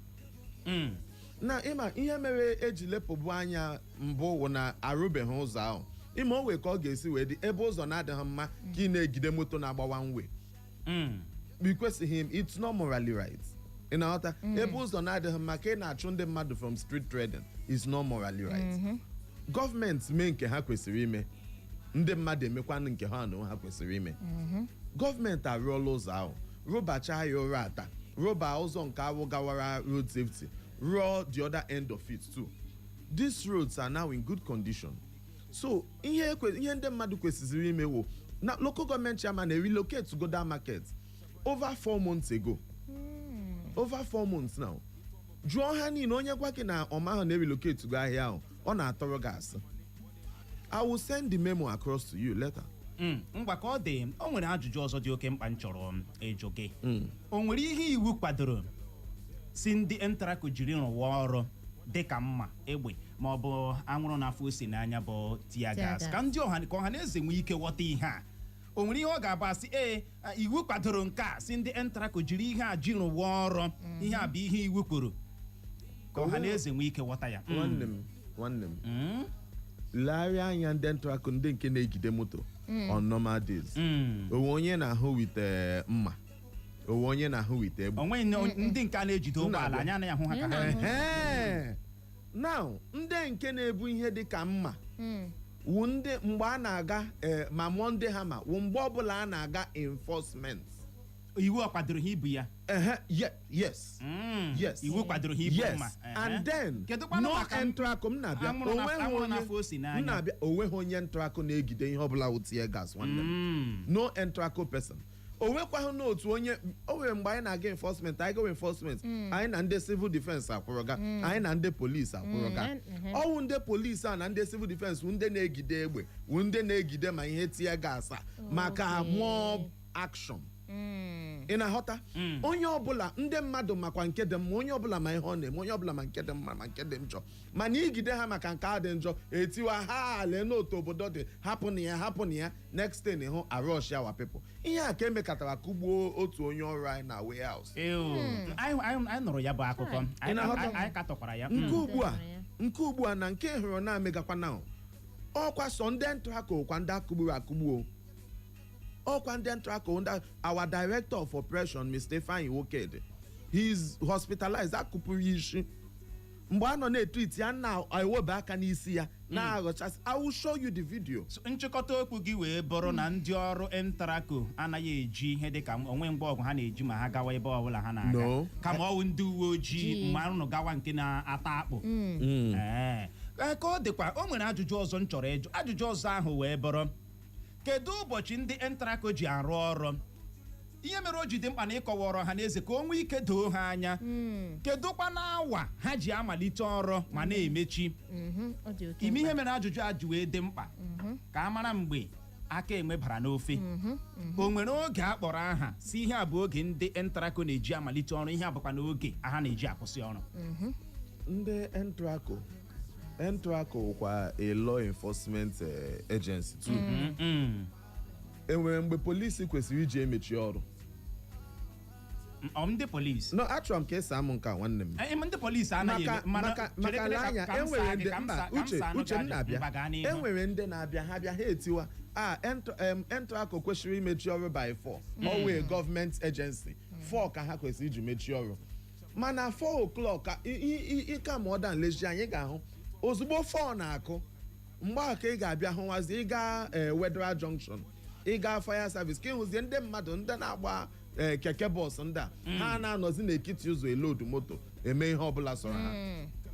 Na ịma ihe mere eji lepụbụ anya mbụ wụ na arụbeghị ụzọ ahụ ịma o wee ka ọ ga-esi wee dị ebe ụzọ na-adịghị mma ka ị na-egide moto na-agbawa nwe bikwesịghị it's not morally right. Ị na-aghọta ebe ụzọ na-adịghị mma ka ị na-achụ ndị mmadụ from street trading is not morally right. Gọọmenti mee nke ha kwesịrị ime ndị mmadụ emekwanụ nke ha na ha kwesịrị ime. Gọọmenti arụọla ụzọ ahụ rụbachaa ya ụra ata rụba ụzọ nke awụ gawara road safety rụọ the other end of it too. These roads are now in good condition. So ihe ndị mmadụ kwesịrị ime wụ na local government chairman relocate to go that market over 4 months ago. Over 4 months now. Jụọ ha niile onye gwa gị na ọma ahụ na-relocate go ahịa ahụ ọ na-atọrọ gị asị. I will send the memo across to you later. Ngwa ka ọ dị o nwere ajụjụ ọzọ dị oke mkpa m chọrọ ịjụ gị. O nwere ihe iwu kwadoro si ndị ENTRACO jiri rụwa ọrụ dịka mma egbe ma ọ bụ anwụrụ n'afọ ose n'anya bụ tear gas ka ndị ọha na eze nwee ike ghọta ihe a. O nwere ihe ọ ga-abụ asị iwu kwadoro nke a si ndị ENTRACO jiri ihe a ji rụwa ọrụ ihe a bụ ihe iwu kwuru ka ọha na eze nwee ike ghọta ya. Nwanne m legharịa anya ndị ENTRACO ndị nke na-egide moto on normal days onwe onye na-ahụ wite mma onwe onye na-ahụ wite egbe onwe ndị nke na-ejide ụgbọala anya anaghị ahụ ha ka ha. Now ndị nke na-ebu ihe dị ka mma wụ ndị mgbe a na-aga ma Monday ha ma wụ mgbe ọbụla a na-aga enforcement iwu kwadoro ha ibu ya. Yes. Iwu kwadoro ha ibu mma. And then no ENTRACO m na-abịa onweghị onye ENTRACO na-egide ihe ọbụla wụ tear gas nwanne m. No ENTRACO person. O nwekwaghị n'otu onye o nwere mgbe anyị na-aga enforcement anyị gawa enforcement anyị na ndị civil defense akwụrụga anyị na ndị polisi akwụrụga ọwụ ndị polisi a na ndị civil defense wụ ndị na-egide egbe wụ ndị na-egide ma ihe tear gas maka mob action. Ị na-aghọta onye ọbụla ndị mmadụ makwa nke dị mma onye ọbụla ma ihe ọ na-eme onye ọbụla ma nke dị mma ma nke dị njọ mana igide ha maka nke a dị njọ etiwa ha lee n'otu obodo dị hapụ na ya next thing hụ arush our people ihe a ka emekọtara kugbuo otu onye ọrụ anyị na warehouse. Anyị nụrụ ya bụ akụkọ anyị katọkwara ya nke ugbu a na nke hụrụ na-amegakwa na ọkwa sọ ndị ENTRACO kwa ndị akụgburu akụgbuo ọkwa ndị ENTRACO our director of operation Mr. Ifeanyi Wokede he is hospitalized akụpụrụ isi mgbe a nọ na-etreat ya na-ewebe aka n'isi ya na-aghọchasị. I will show you the video. Nchịkọta okwu gị wee bụrụ na ndị ọrụ ENTRACO anaghị eji ihe dịka onwe mgbe ọgwụ ha na-eji ma ha gawa ebe ọbụla ha na-aga kama ọwụ ndị uwe ojii ma arụnụ gawa nke na-ata akpụ. Ka ọ dịkwa o nwere ajụjụ ọzọ m chọrọ ịjụ ajụjụ ọzọ ahụ wee bụrụ kedu ụbọchị ndị ENTRACO ji arụ ọrụ ihe mere o ji dị mkpa na ịkọwara ha n'eze ka o nwee ike doo ha anya kedụkwa n'awa ha ji amalite ọrụ ma na-emechi ime ihe mere ajụjụ a ji wee dị mkpa ka a mara mgbe aka enwe bara n'ofe o nwere oge a kpọrọ aha si ihe a bụ oge ndị ENTRACO na-eji amalite ọrụ ihe a bụkwa n'oge ha na-eji akwụsị ọrụ. Ndị ENTRACO kwa a law enforcement agency too. Enwere mgbe polisi kwesịrị iji emechi ọrụ. Ndị polisi. No, achọrọ m ka esi amụ nka nwanne m. Ndị polisi anaghị maka anya enwere ndị uche m na-abịa enwere ndị na-abịa ha bịa ha etiwa ENTRACO kwesịrị imechi ọrụ by 4 always government agency 4 ka ha kwesịrị iji mechie ọrụ mana 4 o'clock ka ịka ma ọ da nleji anyị ga-ahụ ozugbo 4 na-akụ mgbe ahụ ka ị ga-abịa hụwazi ịga Wedra Junction ịga fire service ka ịhụzie ndị mmadụ ndị na-agba keke bọs ndị a ha na-anọzi n'ekiti ụzọ elodu moto eme ihe ọbụla sọrọ ha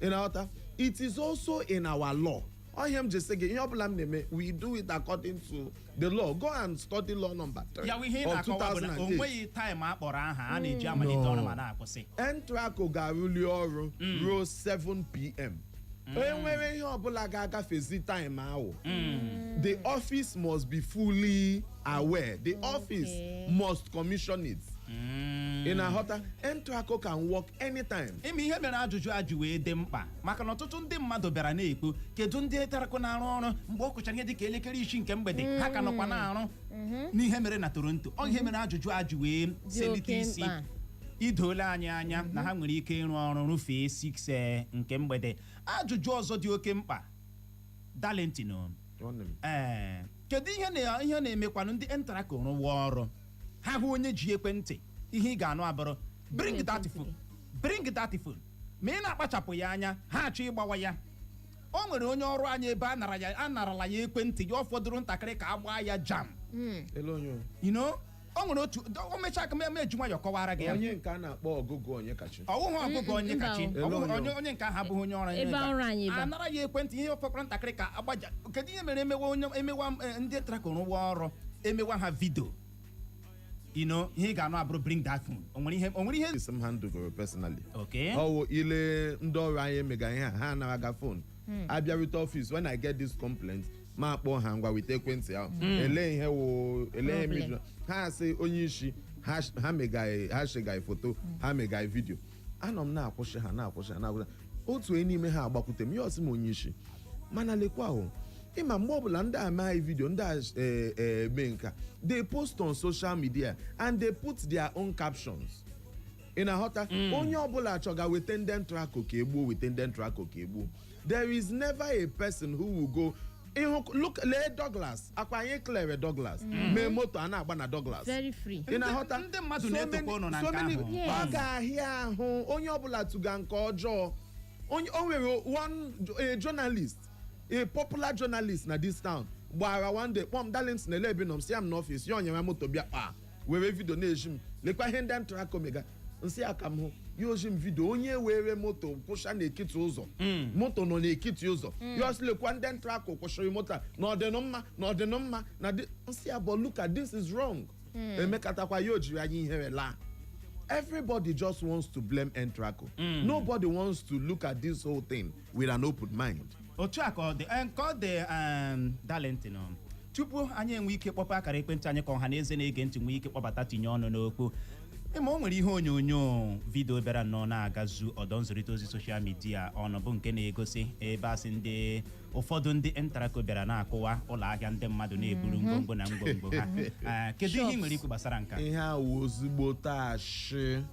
ị na-aghọta it is also in our law ihe m ji sị gị ihe ọbụla m na-eme we do it according to the law go and study law number 3 ya ihe of na-akọwa bụ na o 2008 nweghị taịm akpọrọ aha a na-eji amalite ọrụ ma na-akwụsị ENTRACO ga-arụli ọrụ ruo 7 p.m. enwere ihe ọbụla ga-agafezi taịm ahụ the office must be fully aware the office must commission it ị na-aghọta ENTRACO can work anytime. ime ihe mere ajụjụ a ji wee dị mkpa maka na ọtụtụ ndị mmadụ bịara na-ekwu kedu ndị ENTRACO na-arụ ọrụ mgbe ọ kụchara ihe dị ka elekere 6 nke mgbede ha ka nọkwa na-arụ n'ihe mere na Toronto ọ ihe mere ajụjụ a ji wee selite isi idoola anyị anya na ha nwere ike ịrụ ọrụ rufee 6 nke mgbede. Ajụjụ ọzọ dị oke mkpa Darlington kedu ihe na-emekwanụ ndị ENTRACO rụwa ọrụ ha hụ onye ji ekwentị ihe ị ga-anụ abụrụ bring that phone ma ị na-akpachapụ ya anya ha achọ ịgbawa ya. O nwere onye ọrụ anyị ebe a narala ya ekwentị ya ọ fọdụrụ ntakịrị ka a gbaa ya jam o nwere otu o mechaa ka m eji nwayọ kọwara gị ya onye nke a na-akpọ ọgụgụ onye kachi ọwụghị ọgụgụ onye kachi onye nke ahụ abụghị onye ọrụ anyị anara ya ekwentị ihe fọkwara ntakịrị ka agbaja. Kedu ihe mere emewa ndị ENTRACO rụwa ọrụ emewa ha vidio ihe ị ga-anụ abụrụ bring that phone. O nwere ihe isi m handụgoro personally okay ọwụ ile ndị ọrụ anyị emega ihe ha anaghị phone abịarute ọfịs when I get this complaint ma akpọ ha ngwa wite ekwentị ahụ ele ihe mejọ ha asị onye isi ha megaghị foto ha megaghị vidio anọ m na-akwụsị ha otu onye n'ime ha agbakwute m ya ọsị m onye isi mana lekwa ahụ ịma mgbe ọbụla ndị amaghị vidio ndị eme nka they post on social media and they put their own captions ị na-aghọta onye ọbụla chọga wete ndị ENTRACO ka egbuo there is never a person who will go look lee Douglas akwa anyị clear Douglas mee moto a na-agba na Douglas very free ị na-aghọta ndị mmadụ na-etokwa ọnụ na nke ahụ ọ ga-ahịa ahụ onye ọbụla tụga nke ọjọọ o nwere a journalist a popular journalist na this town gbara one day kpọm Darlington elebi nọ m si ya m n'ọfịs ya onyere moto bịa kpa were vidio na-eji m lekwa ihe ndị ENTRACO mega nsị aka m hụ ya oji m vidio onye were moto kwụsha n'ekiti ụzọ moto nọ n'ekiti ụzọ ya ọsị lekwa ndị ENTRACO kwụsịrị moto na ọdịnụ mma na nsị ya but look at this is wrong emekatakwa ya ojiri anyị ihere laa. Everybody just wants to blame ENTRACO. Nobody wants to look at this whole thing with an open mind. Otu a ka ọ dị Darlington tupu anyị enwe ike kpọpụ akara ekwentị anyị ka ọha na eze na-ege ntị nwee ike kpọbata tinye ọnụ n'okwu ịma o nwere ihe onyonyo vidio bịara nnọọ na-agazu ọdọ nzirịta ozi soshal midia ọnụ bụ nke na-egosi ebe asị ndị ụfọdụ ndị ENTRACO bịara na-akụwa ụlọ ahịa ndị mmadụ na-eburu ngwongwo na ngwongwo ha kedu ihe ị nwere ikwu gbasara nke ihe a wụ ozigbo taashị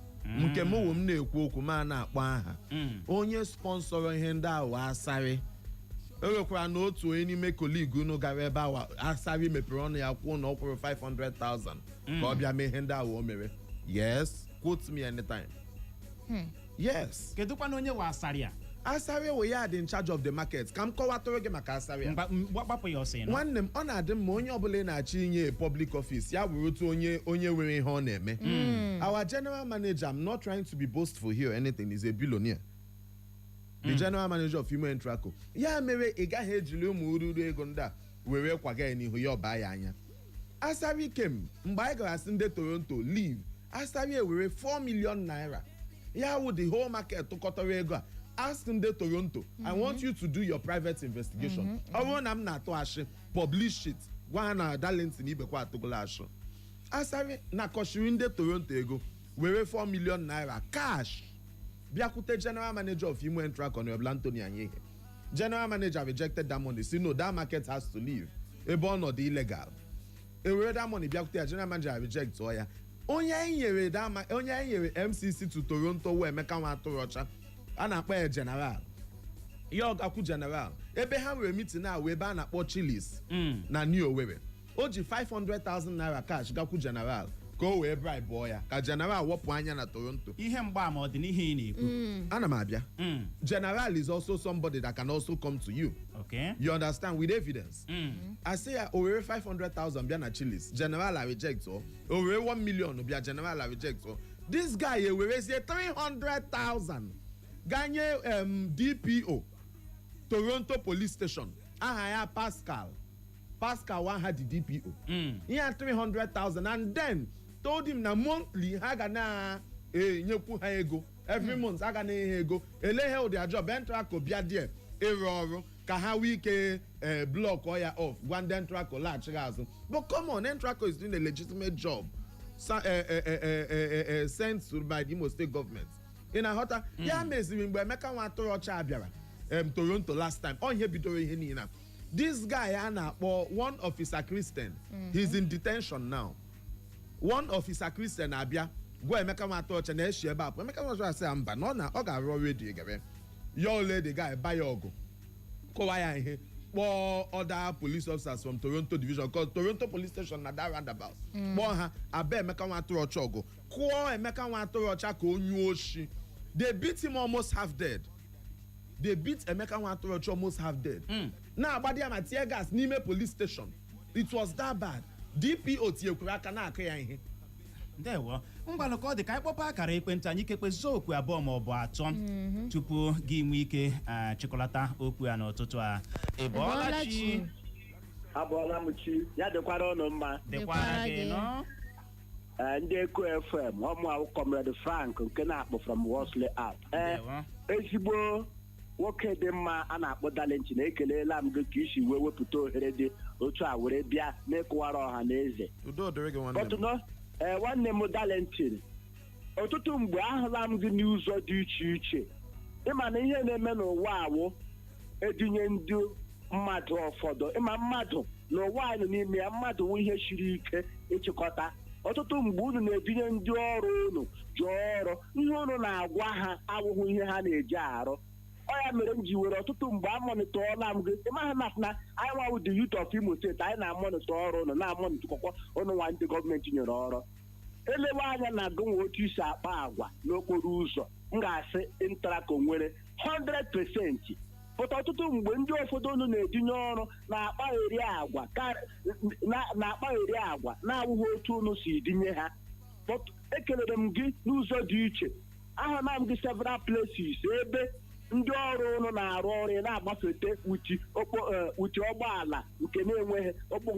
nke m wụ m na-ekwu okwu ma na-akpọ aha onye sponsọrọ ihe ndị ahụ asarị enwekwara na otu onye n'ime koligi unu gara ebe ahụ asarị mepere ọnụ ya kwuo na ọ kwụrụ 500,000 ka ọ bịa mee ihe ndị ahụ o mere. Yes, quote me anytime. Yes. Kedukwa na onye wa asarị a? Asarị wụ ya dị in charge of the market. Ka m kọwatụrụ gị maka asarị a. Gbapụ ya ọsị. Nwanne m ọ na-adị mma onye ọbụla na-achọ inye public office ya bụrụ otu onye nwere ihe ọ na-eme. Our general manager, I'm not trying to be boastful here or anything, is a billionaire. The general manager of ENTRACO. Ya mere ị gaghị ejiri ụmụ ururu ego ndị a were kwaga ya n'ihu ya ọba ya anya. Asarị kem mgbe anyị gara asị ndị Toronto leave. Asarị ewere 4 million naira ya wụ the whole market tụkọtara ego a ask ndị Toronto I want you to do your private investigation ọ bụrụ na m na-atụ ashị publish it gwa ha na Darlington ibekwa atụgola ashị. Asarị nakọchiri ndị Toronto ego were 4 million naira cash bịakwute general manager of ENTRACO na Anthony Anyehe. General manager rejected that money say no that market has to leave ebe ọnọdụ illegal ewere that money bịakwute ya general manager reject ọ ya onye anyị nyere MCC to Toronto wee Emeka nwa atụrụ ọcha a na-akpọ ya general ya ọgakwu general ebe ha nwere meeting a wee ebe a na-akpọ Chili's na New Owerri o ji 500,000 naira cash gakwu general ka o wee bribe ya ka general wọpụ anya na Toronto. Ihe mgbaama ọ dị n'ihe ị na-ekwu. Ana m abịa. General is also somebody that can also come to you. Okay. You understand, with evidence. I say over 500,000 bịa na Chilis. General I reject o. Over 1 million bịa general I reject o. This guy werezie 300,000 ganye DPO Toronto Police Station. Aha ya Pascal one had the DPO. He had 300,000 and then told him na monthly ha ga na nyekwu ha ego. Every month ha ga na ego. Elehe their job ENTRACO bịa there ịrụ ọrụ ka ha wike block ya off. One ENTRACO laghachiri azụ. But come on, ENTRACO is doing a legitimate job. Sent by the Imo State government. In a hota, ya meziri mgbe Emeka nwa atụrụ ọcha abịara Toronto last time. On here bidoro ihe niile. This guy a na-akpọ one officer Christian. He's in detention now. One officer Christian abịa gwa Emeka nwa atụrụ ọcha na-eshi ebe apụ. Emeka nwa atụrụ ọcha mba na ọ ga-arụ ọrụ redio egebe. Ya ole the guy buy ọgụ. Kọwa ya ihe. Kpọọ other police officers from Toronto division because Toronto police station na that roundabout. Kpọọ ha abịa Emeka nwa atụrụ ọcha ọgụ. Kụọ Emeka nwa atụrụ ọcha ka onye oshi. They beat him almost half dead. They beat Emeka nwa atụrụ ọcha almost half dead. Na agbadi ya ma tear gas n'ime police station. It was that bad. DPO tinyekwara aka na-akụ ya ihe. Ndewo, ngwanụ ka ọ dị ka anyị kpọpụ akara ekwentị anyị kekpe okwu abụọ ma ọ bụ atọ tupu gị nwee ike chịkọlata okwu a n'ụtụtụ a. Ị bọọla chi? Abọọla m chi, ya dịkwara ụnụ mma. Dịkwara gị nọ? Ndị Eku FM, ọmụ Comrade Frank nke na-akpọ from Worsley Art. Ezigbo nwoke dị mma a na-akpọ Dalenti na-ekelela m gị ka isi wee wepụta ohere dị otu a were bịa n'ịkụwara ọha na eze. Udo dịrị gị nwanne m. Nwanne m Dalenti, ọtụtụ mgbe ahụla m gị n'ụzọ dị iche iche. Ịma na ihe na-eme n'ụwa awụ edinye ndị mmadụ ụfọdụ. Ịma mmadụ n'ụwa anyị n'ime ya mmadụ nwe ihe siri ike ịchịkọta. Ọtụtụ mgbe unu na-ebinye ndị ọrụ unu ji ọrụ ihe unu na-agwa ha awụghị ihe ha na-eji arụ. Ọ ya mere m ji were ọtụtụ mgbe amonitọọla m gị ịmaghị na anyị nwawu the youth of Imo State anyị na-amonitọ ọrụ unu na-amonitọkwa ụnụ nwa ndị gọọmenti nyere ọrụ. Elewe anya na gụnwa otu isi akpa agwa n'okporo ụzọ m ga-asị ENTRACO nwere 100%. Pụta ọtụtụ mgbe ndị ụfọdụ unu na-edinye ọrụ na-akpagheri agwa na-awụghị otu unu si dinye ha. Ekelere m gị n'ụzọ dị iche. Ahụla m gị several places ebe ndị ọrụ unu na-arụ ọrụ na-agbafete uchi ụgbọala nke na-enweghị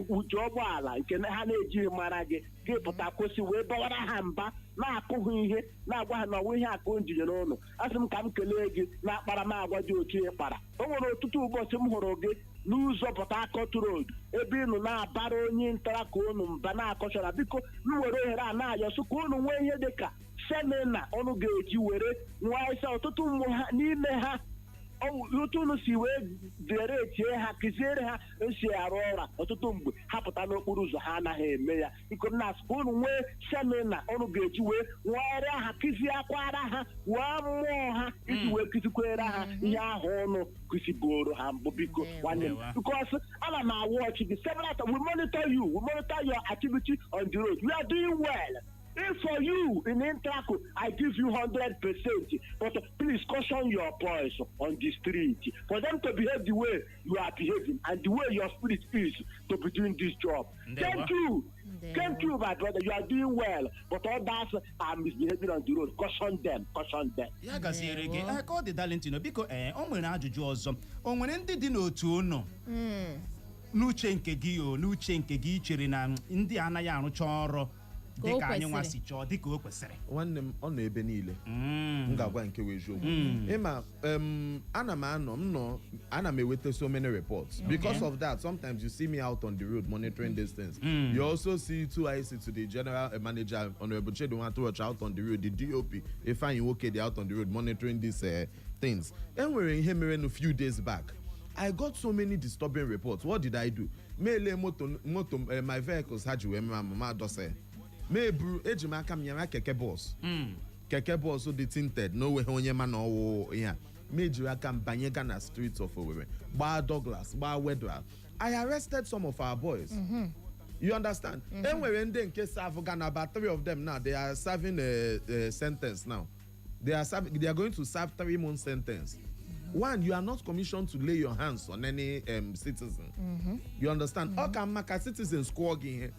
uchi ụgbọala nke ha na-ejighị mara gị pụta kwụsị wee dọwara ha mba na-akụghị ihe na-agwa ha na ọnwa ihe akụ njinere ụlọ. Asị m ka m kelee gị na akparamagwa dị otu ị kpara. O nwere ọtụtụ ụbọchị m hụrụ gị n'ụzọ Port Harcourt Road ebe ịnụ na-abara onye ENTRACO unu mba na-akọchara. Biko m were ohere a na-ayọsụ ka unu nwee ihe dị ka semina ọnụ ga-eji were nwa ise ọtụtụ n'ime ha otu unu si wee dere etie ha kụziere ha esi arụ ọrụ. Ọtụtụ mgbe ha pụta n'okporo ụzọ ha anaghị eme ya. Iko na-asị ka unu nwee semina ọnụ ga-eji wee nwegharịa ha kụziekwara ha wee mmụọ ha iji wee kụzikwere ha ihe ahụ ọnụ kụziboro ha mbụ. Biko nwanne m, because ana m awọchi gị several times. We monitor your activity on the road. You are doing well. If for you in ENTRACO, I give you 100%. But please caution your boys on the street for them to behave the way you are behaving and the way your spirit is to be doing this job. Thank you, my brother. You are doing well. But others are misbehaving on the road. Caution them. Ya gaziere gị ka ọ dị Dalenti biko o nwere ajụjụ ọzọ. O nwere ndị dị n'otu unu n'uche nke gị chere na ndị anaghị arụcha ọrụ dịka anyị nwa si chọọ dịka o kwesịrị? Nwanne m ọ nọ ebe niile. M ga-agwa nke wee eziokwu. Ịma ana m eweta so many reports. Because of that, sometimes you see me out on the road monitoring these things. You also see 2IC to the general manager Honorable Kedu out on the road, the DOP Ifeanyi Nwoke out on the road monitoring these things. Enwere ihe mere a few days back. I got so many disturbing reports. What did I do? Mele moto my vehicles had you mama dose. Mebru ejimaka mnyama keke boss. Keke boss so tinted no we onye man owo ya. Meji aka mbanyega na streets of Owerri. Bar Douglas, bar Wedra. I arrested some of our boys. You understand? Enwere ndị nke serve Ghana, about 3 of them now, they are serving a sentence now. They are going to serve 3-month sentence. One, you are not commissioned to lay your hands on any citizen. You understand? Okamaka citizens squawking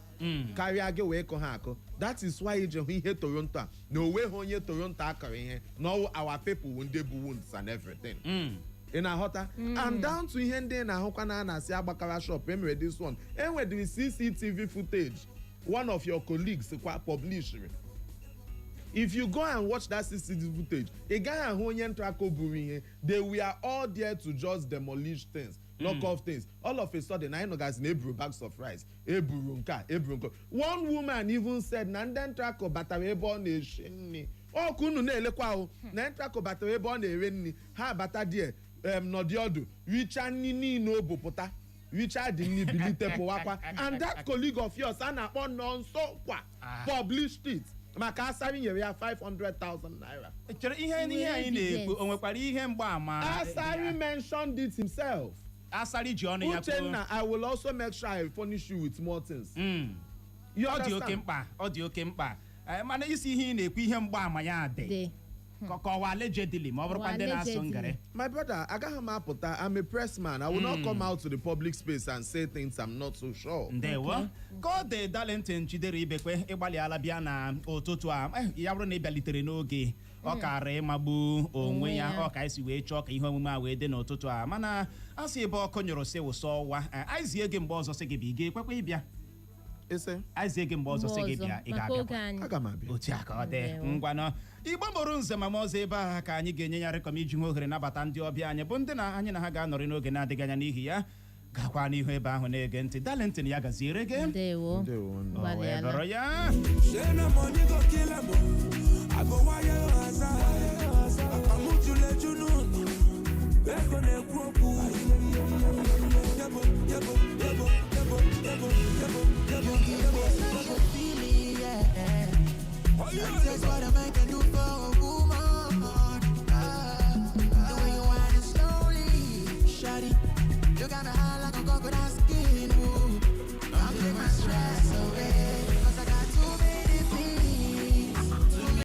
carry age we ko hako. That is why je here Toronto. No way honye Toronto akare. No, our people won't wounds and everything. In a hotter and down to Hende na Hokana na Siabakara shop. Remember this one. And with the CCTV footage, one of your colleagues published. If you go and watch that CCTV footage, a guy and ENTRACO buring, they were all there to just demolish things, knock off things. All of a sudden, I know guys in Ebru bags of rice, Ebru. One woman even said, "Nandentrako batarebo ne sheni." Oh, kunu ne lekwa. Nandentrako batarebo ne reni. Ha batadie. No diodu. Richani no bopota. Richard ni bilite powakwa. And that colleague of yours, Anna on so published it. Maka asari nyere ya 500,000 naira. Asari mentioned it himself. Asari Johnny Uchenna, I will also make sure I furnish you with more things. You understand? Audio Mkpa. Mana isi ihe na-ekwu ihe mgbaama ya dị. Kokowa allegedly, ma ọbụrụkwa ndị na-asụ ngere. My brother, agaghị m apụta. I'm a press man. I will not come out to the public space and say things I'm not so sure. Ndewo. Ka ọ dị Darlington Chidera Ibekwe ịgbalịala bịa na ụtụtụ a. Ya bụrụ na ịbịalitere n'oge ọ kara ịmagbu onwe ya ọ ka esi wee chọọ ka ihe omume a wee dị n'ụtụtụ a. Mana a sị ebe ọkụ nyụrụ sị wụsọ ọwa. Aizie gị mgbe ọzọ sị gị bịa, ị ga-ekwekwa ịbịa? Aizie gị mgbe ọzọ sị gị bịa, ị ga-abịa? Aga m abịa. Otu a ka ọ dị. Ngwanụ Igbo mụrụ nze ma ọzọ ebe a ka anyị ga-enye ya rekọm iji nwe ohere nabata ndị ọbịa anyị bụ ndị na anyị na ha ga-anọrị n'oge na-adịghị anya n'ihi ya gakwa n'ihu ebe ahụ na-ege ntị. Darlington ya gaziere gị. Ndewo. Wee dọrọ ya. That's what I make and do.